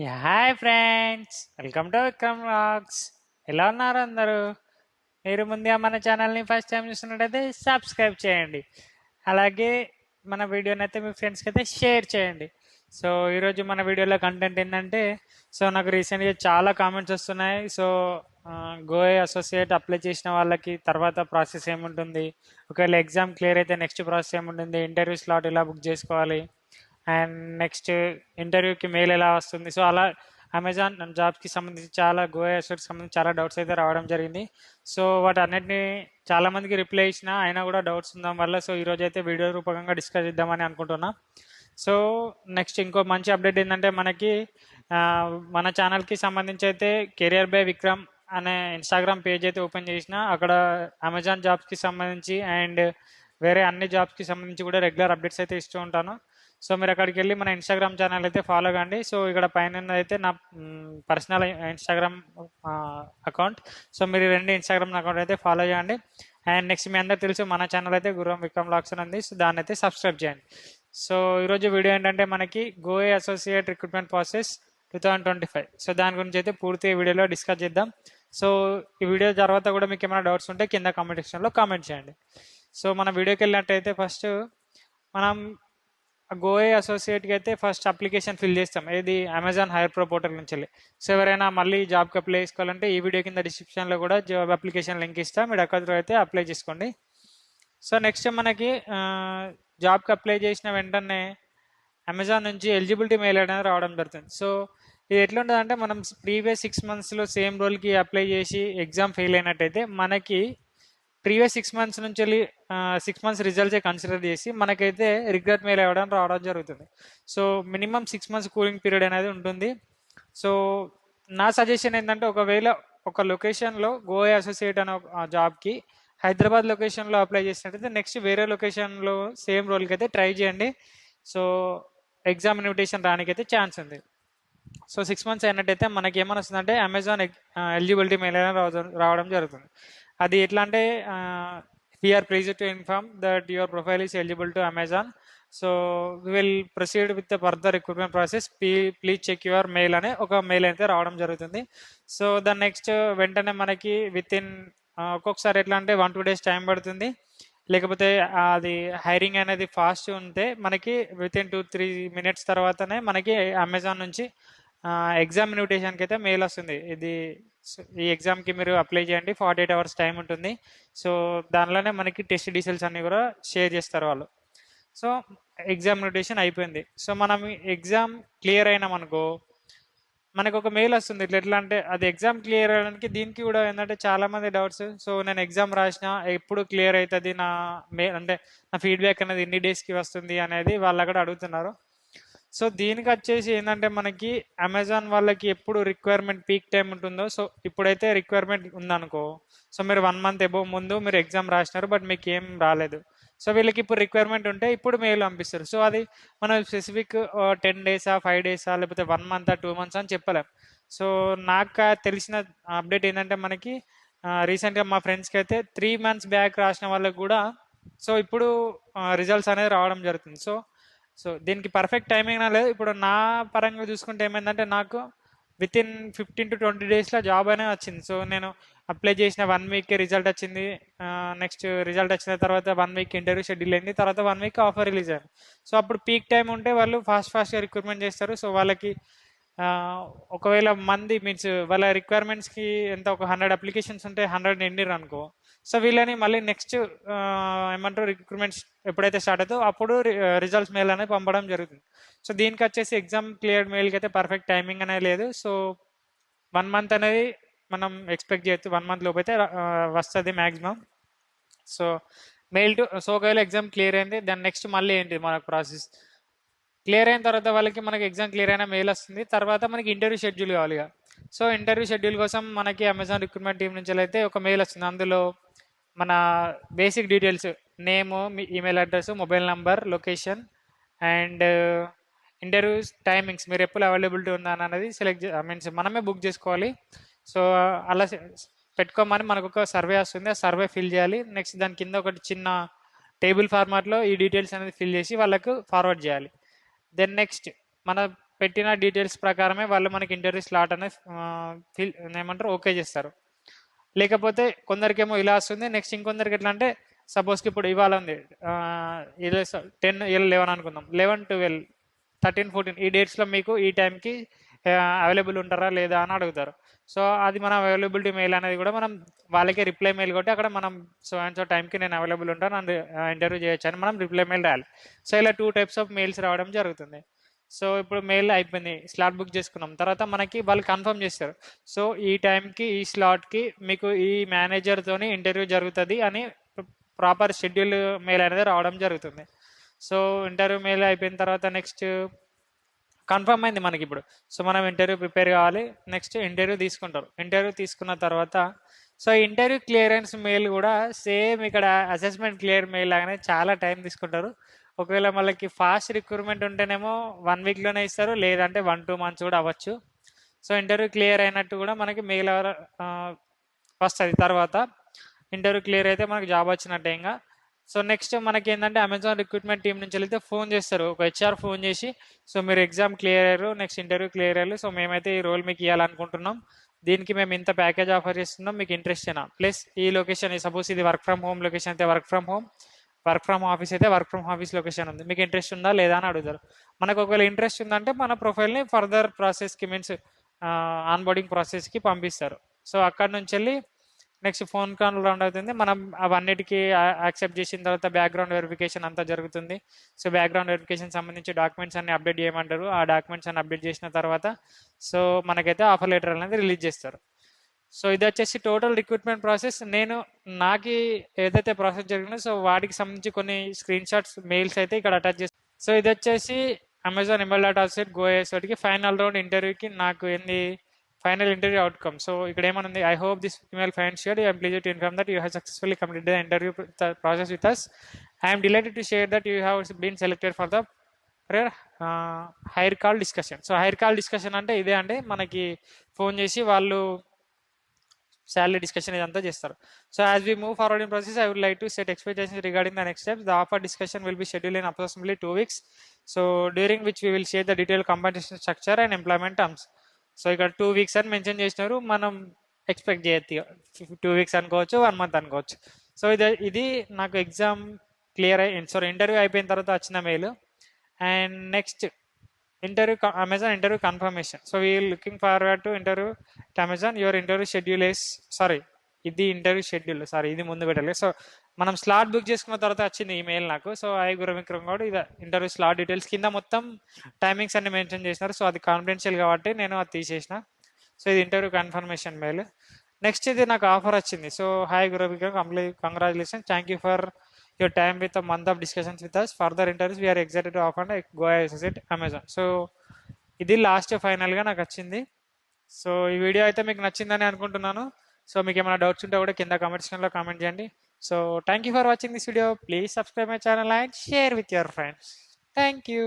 Hi friends, welcome to Vikram vlogs. ఎలా ఉన్నారు అందరూ? మీరు ముందుగా మన ఛానల్ని ఫస్ట్ టైం చూస్తున్నట్టయితే సబ్స్క్రైబ్ చేయండి. అలాగే మన వీడియోని అయితే మీ ఫ్రెండ్స్కి అయితే షేర్ చేయండి. సో ఈరోజు మన వీడియోలో కంటెంట్ ఏంటంటే, నాకు రీసెంట్గా చాలా కామెంట్స్ వస్తున్నాయి. గోఏ అసోసియేట్ అప్లై చేసిన వాళ్ళకి తర్వాత ప్రాసెస్ ఏముంటుంది, ఒకవేళ ఎగ్జామ్ క్లియర్ అయితే నెక్స్ట్ ప్రాసెస్ ఏముంటుంది, ఇంటర్వ్యూ స్లాట్ ఎలా బుక్ చేసుకోవాలి, అండ్ నెక్స్ట్ ఇంటర్వ్యూకి మెయిల్ ఎలా వస్తుంది. సో అలా అమెజాన్ జాబ్స్కి సంబంధించి చాలా గోయా అసోసియేట్కి సంబంధించి చాలా డౌట్స్ అయితే రావడం జరిగింది. సో వాటి అన్నిటిని చాలామందికి రిప్లై ఇచ్చిన అయినా కూడా డౌట్స్ ఉండడం వల్ల ఈరోజు అయితే వీడియో రూపకంగా డిస్కస్ చేద్దామని అనుకుంటున్నా. సో నెక్స్ట్ ఇంకో మంచి అప్డేట్ ఏంటంటే, మనకి మన ఛానల్కి సంబంధించి అయితే కెరియర్ బై విక్రమ్ అనే ఇన్స్టాగ్రామ్ పేజ్ అయితే ఓపెన్ చేసిన. అక్కడ అమెజాన్ జాబ్స్కి సంబంధించి అండ్ వేరే అన్ని జాబ్స్కి సంబంధించి కూడా రెగ్యులర్ అప్డేట్స్ అయితే ఇస్తూ ఉంటాను. సో మీరు అక్కడికి వెళ్ళి మన ఇన్స్టాగ్రామ్ ఛానల్ అయితే ఫాలో కండి. సో ఇక్కడ పైన అయితే నా పర్సనల్ ఇన్స్టాగ్రామ్ అకౌంట్. సో మీరు రెండు ఇన్స్టాగ్రామ్ అకౌంట్ అయితే ఫాలో చేయండి. అండ్ నెక్స్ట్ మీ అందరికి తెలుసు మన ఛానల్ అయితే గుర్రం విక్రమ్ వ్లాగ్స్ అని ఉంది. సో దాన్ని అయితే సబ్స్క్రైబ్ చేయండి. సో ఈరోజు వీడియో ఏంటంటే, మనకి గోఏ అసోసియేట్ రిక్రూట్మెంట్ ప్రాసెస్ 2025. సో దాని గురించి అయితే పూర్తి వీడియోలో డిస్కస్ చేద్దాం. సో ఈ వీడియో తర్వాత కూడా మీకు ఏమైనా డౌట్స్ ఉంటే కింద కామెంట్ సెక్షన్లో కామెంట్ చేయండి. సో మన వీడియోకి వెళ్ళినట్టయితే ఫస్ట్ మనం గోఏ అసోసియేట్కి అయితే ఫస్ట్ అప్లికేషన్ ఫిల్ చేస్తాం, ఏది అమెజాన్ హైర్ ప్రో పోర్టల్ నుంచి వెళ్ళి. సో ఎవరైనా మళ్ళీ జాబ్కి అప్లై చేసుకోవాలంటే ఈ వీడియో కింద డిస్క్రిప్షన్లో కూడా జాబ్ అప్లికేషన్ లింక్ ఇస్తాం, మీరు అక్కడ అయితే అప్లై చేసుకోండి. సో నెక్స్ట్ మనకి జాబ్కి అప్లై చేసిన వెంటనే అమెజాన్ నుంచి ఎలిజిబిలిటీ మెయిల్ అనేది రావడం జరుగుతుంది. సో ఇది ఎట్లుంటుందంటే, మనం ప్రీవియస్ 6 monthsలో సేమ్ రోల్కి అప్లై చేసి ఎగ్జామ్ ఫెయిల్ అయినట్టయితే మనకి ప్రీవియస్ 6 months నుంచి వెళ్ళి 6 months రిజల్ట్సే కన్సిడర్ చేసి మనకైతే రిగ్రెట్ మెయిల్ రావడం జరుగుతుంది. So minimum 6 months cooling period అనేది ఉంటుంది. సో నా సజెషన్ ఏంటంటే, ఒకవేళ ఒక లొకేషన్లో గోవా అసోసియేట్ అనే జాబ్కి హైదరాబాద్ లొకేషన్లో అప్లై చేసినట్టయితే నెక్స్ట్ వేరే లొకేషన్లో సేమ్ రోల్కి అయితే ట్రై చేయండి. సో ఎగ్జామ్ ఇన్విటేషన్ రానికైతే ఛాన్స్ ఉంది. సో 6 months అయినట్టయితే మనకి ఏమైనా వస్తుందంటే, అమెజాన్ ఎలిజిబిలిటీ మెయిల్ రావడం జరుగుతుంది. అది ఎట్లా అంటే, we are pleased to inform that your profile is eligible to Amazon. So we will proceed with the further recruitment process, please check your mail అనే ఒక మెయిల్ అయితే రావడం జరుగుతుంది. సో దాని నెక్స్ట్ వెంటనే మనకి విత్ ఇన్ ఒక్కొక్కసారి ఎట్లా అంటే 1-2 days టైం పడుతుంది. లేకపోతే అది హైరింగ్ అనేది ఫాస్ట్ ఉంటే మనకి విత్ ఇన్ 2-3 minutes తర్వాతనే మనకి అమెజాన్ నుంచి ఎగ్జామ్ ఇన్విటేషన్కి అయితే మెయిల్ వస్తుంది. ఈ ఎగ్జామ్కి మీరు అప్లై చేయండి, 48 hours టైం ఉంటుంది. సో దానిలోనే మనకి టెస్ట్ డీటెయిల్స్ అన్నీ కూడా షేర్ చేస్తారు వాళ్ళు. సో ఎగ్జామ్ ఇన్విటేషన్ అయిపోయింది. సో మనం ఎగ్జామ్ క్లియర్ అయినాం అనుకో, మనకు ఒక మెయిల్ వస్తుంది. ఎట్లా అంటే, అది ఎగ్జామ్ క్లియర్ అవ్వడానికి దీనికి కూడా ఏంటంటే చాలామంది డౌట్స్. సో నేను ఎగ్జామ్ రాసిన ఎప్పుడు క్లియర్ అవుతుంది, అంటే నా ఫీడ్బ్యాక్ అనేది ఎన్ని డేస్కి వస్తుంది అనేది వాళ్ళు అక్కడ అడుగుతున్నారు. సో దీనికి వచ్చేసి ఏంటంటే, మనకి అమెజాన్ వాళ్ళకి ఎప్పుడు రిక్వైర్మెంట్ పీక్ టైం ఉంటుందో, సో ఇప్పుడైతే రిక్వైర్మెంట్ ఉందనుకో, సో మీరు 1 month అబోవ్ ముందు మీరు ఎగ్జామ్ రాసినారు బట్ మీకు ఏం రాలేదు. సో వీళ్ళకి ఇప్పుడు రిక్వైర్మెంట్ ఉంటే ఇప్పుడు మెయిల్ పంపిస్తారు. సో అది మనం స్పెసిఫిక్ 10 days 5 days లేకపోతే 1 month 2 months అని చెప్పలేం. సో నాకు తెలిసిన అప్డేట్ ఏంటంటే, మనకి రీసెంట్గా మా ఫ్రెండ్స్కి అయితే 3 months బ్యాక్ రాసిన వాళ్ళకి కూడా సో ఇప్పుడు రిజల్ట్స్ అనేది రావడం జరుగుతుంది. సో దీనికి పర్ఫెక్ట్ టైమింగ్ లేదు. ఇప్పుడు నా పరంగా చూసుకుంటే ఏమైందంటే, నాకు విత్ ఇన్ 15 to 20 daysలో జాబ్ అనేది వచ్చింది. సో నేను అప్లై చేసిన 1 week రిజల్ట్ వచ్చింది. నెక్స్ట్ రిజల్ట్ వచ్చిన తర్వాత 1 week ఇంటర్వ్యూ షెడ్యూల్ అయింది. తర్వాత 1 week ఆఫర్ రిలీజ్ అయింది. సో అప్పుడు పీక్ టైం ఉంటే వాళ్ళు ఫాస్ట్గా రిక్రూట్మెంట్ చేస్తారు. సో వాళ్ళకి ఒకవేళ మంది మీన్స్ వాళ్ళ రిక్వైర్మెంట్స్కి ఎంత ఒక 100 అప్లికేషన్స్ ఉంటే 100 నిండిరు అనుకో, సో వీళ్ళని మళ్ళీ నెక్స్ట్ ఏమంటారు రిక్రూట్మెంట్స్ ఎప్పుడైతే స్టార్ట్ అవుతుందో అప్పుడు రిజల్ట్స్ మెయిల్ అనేది పంపడం జరుగుతుంది. సో దీనికి వచ్చేసి ఎగ్జామ్ క్లియర్ మెయిల్కి అయితే పర్ఫెక్ట్ టైమింగ్ అనేది లేదు. సో 1 month అనేది మనం ఎక్స్పెక్ట్ చేయొచ్చు. 1 month లోపు అయితే వస్తుంది మ్యాక్సిమం. సో ఒకవేళ ఎగ్జామ్ క్లియర్ అయింది, దాని నెక్స్ట్ మళ్ళీ ఏంటి మనకు ప్రాసెస్ క్లియర్ అయిన తర్వాత వాళ్ళకి మనకి ఎగ్జామ్ క్లియర్ అయిన మెయిల్ వస్తుంది. తర్వాత మనకి ఇంటర్వ్యూ షెడ్యూల్ కావాలి. సో ఇంటర్వ్యూ షెడ్యూల్ కోసం మనకి అమెజాన్ రిక్రూట్మెంట్ టీం నుంచి అయితే ఒక మెయిల్ వస్తుంది. అందులో మన basic details, name, me email address, mobile number, location and interview timings, మీరు ఎప్పుడు అవైలబిలిటీ ఉందా అనేది మీన్స్ మనమే బుక్ చేసుకోవాలి. సో అలా పెట్టుకోమని మనకు ఒక సర్వే వస్తుంది, ఆ సర్వే ఫిల్ చేయాలి. నెక్స్ట్ దాని కింద ఒకటి చిన్న టేబుల్ ఫార్మాట్లో ఈ డీటెయిల్స్ అనేది ఫిల్ చేసి వాళ్ళకు ఫార్వర్డ్ చేయాలి. దెన్ నెక్స్ట్ మన పెట్టిన డీటెయిల్స్ ప్రకారమే వాళ్ళు మనకి ఇంటర్వ్యూ స్లాట్ అనేది ఏమంటారు ఓకే చేస్తారు. లేకపోతే కొందరికేమో ఇలా వస్తుంది, నెక్స్ట్ ఇంకొందరికి ఎట్లా అంటే సపోజ్కి ఇప్పుడు ఇవాళ ఉంది ఇది 10 11 అనుకుందాం, 11 12 13 14 ఈ డేట్స్లో మీకు ఈ టైంకి అవైలబుల్ ఉంటారా లేదా అని అడుగుతారు. సో అది మన అవైలబిలిటీ మెయిల్ అనేది కూడా మనం వాళ్ళకి రిప్లై మెయిల్ కొట్టి అక్కడ మనం సో అండ్ సో టైంకి నేను అవైలబుల్ ఉంటాను అండ్ ఇంటర్వ్యూ చేయొచ్చు అని మనం రిప్లై మెయిల్ రాయాలి. సో ఇలా 2 టైప్స్ ఆఫ్ మెయిల్స్ రావడం జరుగుతుంది. సో ఇప్పుడు మెయిల్ అయిపోయింది, స్లాట్ బుక్ చేసుకున్నాం, తర్వాత మనకి వాళ్ళు కన్ఫర్మ్ చేస్తారు. సో ఈ టైంకి ఈ స్లాట్కి మీకు ఈ మేనేజర్తోని ఇంటర్వ్యూ జరుగుతుంది అని ప్రాపర్ షెడ్యూల్ మెయిల్ అనేది రావడం జరుగుతుంది. సో ఇంటర్వ్యూ మెయిల్ అయిపోయిన తర్వాత నెక్స్ట్ కన్ఫర్మ్ అయింది మనకి ఇప్పుడు. సో మనం ఇంటర్వ్యూ ప్రిపేర్ కావాలి, నెక్స్ట్ ఇంటర్వ్యూ తీసుకుంటారు. ఇంటర్వ్యూ తీసుకున్న తర్వాత సో ఇంటర్వ్యూ క్లియరెన్స్ మెయిల్ కూడా సేమ్ ఇక్కడ అసెస్మెంట్ క్లియర్ మెయిల్ లాగానే చాలా టైం తీసుకుంటారు. ఒకవేళ వాళ్ళకి ఫాస్ట్ రిక్రూట్మెంట్ ఉంటేనేమో 1 వీక్లోనే ఇస్తారు, లేదంటే 1-2 మంత్స్ కూడా అవ్వచ్చు. సో ఇంటర్వ్యూ క్లియర్ అయినట్టు కూడా మనకి మెయిల్ వస్తుంది. తర్వాత ఇంటర్వ్యూ క్లియర్ అయితే మనకి జాబ్ వచ్చినట్టే ఇంకా. సో నెక్స్ట్ మనకి ఏంటంటే అమెజాన్ రిక్రూట్మెంట్ టీం నుంచి వెళ్తే ఫోన్ చేస్తారు, ఒక హెచ్ఆర్ ఫోన్ చేసి సో మీరు ఎగ్జామ్ క్లియర్ అయ్యారు, నెక్స్ట్ ఇంటర్వ్యూ క్లియర్ అయ్యారు, సో మేమైతే ఈ రోల్ మీకు ఇవ్వాలనుకుంటున్నాం, దీనికి మేము ఇంత ప్యాకేజ్ ఆఫర్ చేస్తున్నాం, మీకు ఇంట్రెస్ట్ అయినా ప్లస్ ఈ లొకేషన్ సపోజ్ ఇది వర్క్ ఫ్రమ్ హోమ్ లొకేషన్ అయితే work from home, work from office అయితే వర్క్ ఫ్రమ్ ఆఫీస్ లొకేషన్ ఉంది, మీకు ఇంట్రెస్ట్ ఉందా లేదా అని అడుగుతారు. మనకు ఒకవేళ ఇంట్రెస్ట్ ఉందంటే మన ప్రొఫైల్ని ఫర్దర్ ప్రాసెస్కి మీన్స్ ఆన్బోర్డింగ్ ప్రాసెస్కి పంపిస్తారు. సో అక్కడ నుంచి వెళ్ళి నెక్స్ట్ ఫోన్ కాల్ రౌండ్ అవుతుంది, మనం అవన్నిటికీ యాక్సెప్ట్ చేసిన తర్వాత బ్యాక్గ్రౌండ్ వెరిఫికేషన్ అంతా జరుగుతుంది. సో బ్యాక్గ్రౌండ్ వెరిఫికేషన్ సంబంధించి డాక్యుమెంట్స్ అన్ని అప్డేట్ చేయమంటారు, ఆ డాక్యుమెంట్స్ అన్ని అప్డేట్ చేసిన తర్వాత సో మనకైతే ఆఫర్ లెటర్ అనేది రిలీజ్ చేస్తారు. సో ఇది వచ్చేసి టోటల్ రిక్రూట్మెంట్ ప్రాసెస్. నేను నాకు ఏదైతే ప్రాసెస్ జరిగిందో సో వాటికి సంబంధించి కొన్ని స్క్రీన్ షాట్స్ మెయిల్స్ అయితే ఇక్కడ అటాచ్ చేస్తాను. సో ఇది వచ్చేసి అమెజాన్ ML.Offset గోయేసోటికి ఫైనల్ రౌండ్ ఇంటర్వ్యూకి నాకు ఏంది ఫైనల్ ఇంటర్వ్యూ అవుట్కమ్. సో ఇక్కడ ఏమనుంది, I hope this email finds your, I'm pleased to inform that you have successfully completed the interview process with us. I'm delighted to share that you have been selected for the hire call discussion. So hire call discussion అంటే ఇదే అండి, మనకి phone చేసి వాళ్ళు salary discussion ఇదంతా చేస్తారు. So as we move forward in process I would like to set expectations regarding the next steps. The offer discussion will be schedule in approximately 2 weeks. So during which we will share the detail compensation structure and employment terms. So ఇక్కడ 2 weeks అని mention చేసినారు, మనం expect చేయొచ్చు 2 weeks అనుకోవచ్చు, 1 month అనుకోవచ్చు. So ఇది నాకు exam clear interview అయిపోయిన తర్వాత వచ్చిన mail. And next interview Amazon interview confirmation. So we looking forward to interview Amazon, your interview schedule ఇది ఇంటర్వ్యూ షెడ్యూల్ ఇది ముందు పెట్టాలి. సో మనం స్లాట్ బుక్ చేసుకున్న తర్వాత వచ్చింది ఈ మెయిల్ నాకు. సో గురవిక్రమ్ గౌడ్ ఇది ఇంటర్వ్యూ స్లాట్ డీటెయిల్స్ కింద మొత్తం టైమింగ్స్ అన్ని మెన్షన్ చేసినారు. సో అది కాన్ఫిడెన్షియల్ కాబట్టి నేను అది తీసేసిన. సో ఇది ఇంటర్వ్యూ కన్ఫర్మేషన్ మెయిల్. నెక్స్ట్ ఇది నాకు ఆఫర్ వచ్చింది. So Guruvikram congratulation, thank you for your time with a month of discussions with us. Further interviews we are excited to offer GoAssociate Amazon. So ఇది last ఫైనల్గా నాకు వచ్చింది. So ఈ video అయితే మీకు నచ్చిందని అనుకుంటున్నాను. సో మీకు ఏమైనా డౌట్స్ ఉంటే కూడా కింద కామెంట్ సెక్షన్లో కామెంట్ చేయండి. So thank you for watching this video. Please subscribe my channel and share with your friends. Thank you.